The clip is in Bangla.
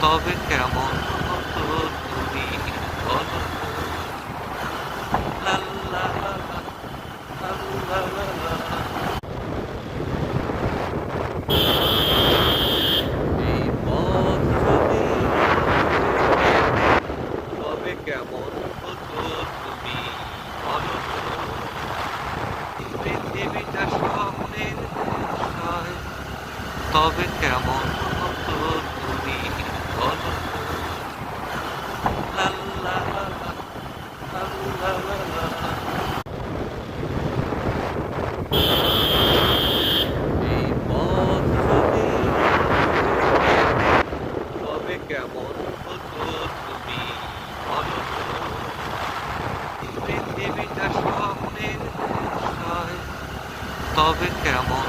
তবে কেমন হতো তুমি বলো লা লা লা লা লা লা লা লা। এই পথ যদি হেঁটে তবে কেমন হতো তুমি বলো তো পৃথিবীটা স্বপ্নের দেশ হয় তবে কেমন হতো তুমি বলো তো লা লা লা লা লা লা লা লা। এই পথ যদি হেঁটে তবে কেমন হতো তুমি বলো তো পৃথিবীটা স্বপ্নের দেশ হয় তবে কেমন